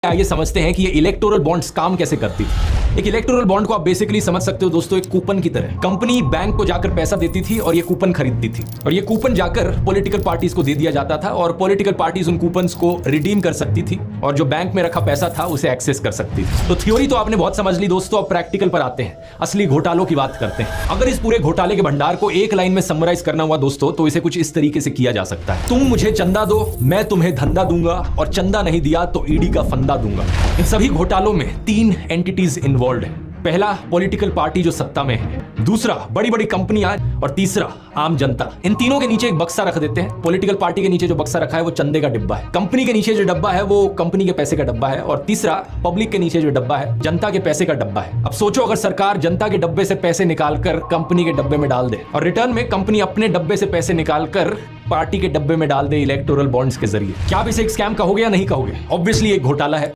आइए समझते हैं कि ये इलेक्टोरल बॉन्ड्स काम कैसे करती थी। एक इलेक्टोरल बॉन्ड को आप बेसिकली समझ सकते हो दोस्तों एक कूपन की तरह। कंपनी बैंक को जाकर पैसा देती थी और ये कूपन खरीदती थी और ये कूपन जाकर पॉलिटिकल पार्टीज को दे दिया जाता था और पॉलिटिकल पार्टीज उन कूपन्स को रिडीम कर सकती थी और जो बैंक में रखा पैसा था उसे एक्सेस कर सकती थी। तो थ्योरी तो आपने बहुत समझ ली दोस्तों, अब प्रैक्टिकल पर आते हैं, असली घोटालों की बात करते हैं। अगर इस पूरे घोटाले के भंडार को एक लाइन में समराइज करना हुआ दोस्तों तो इसे कुछ इस तरीके से किया जा सकता है। तुम मुझे चंदा दो, मैं तुम्हें धंधा दूंगा और चंदा नहीं दिया तो ईडी का फंदा दूंगा। इन सभी घोटालों में 3 एंटिटीज इन्वॉल्व है। पहला पॉलिटिकल पार्टी जो सत्ता में है, दूसरा बड़ी बड़ी कंपनियां और तीसरा आम जनता। इन तीनों के नीचे एक बक्सा रख देते हैं। पॉलिटिकल पार्टी के नीचे जो बक्सा रखा है वो चंदे का डिब्बा है, कंपनी के नीचे जो डब्बा है वो कंपनी के पैसे का डब्बा है और तीसरा पब्लिक के नीचे जो डब्बा है जनता के पैसे का डब्बा है। अब सोचो अगर सरकार जनता के डब्बे से पैसे निकालकर कंपनी के डब्बे में डाल दे और रिटर्न में कंपनी अपने डब्बे से पैसे निकालकर पार्टी के डब्बे में डाल दे इलेक्टोरल बॉन्ड्स के जरिए, क्या आप इसे एक स्कैम कहोगे या नहीं कहोगे? ऑब्वियसली एक घोटाला है।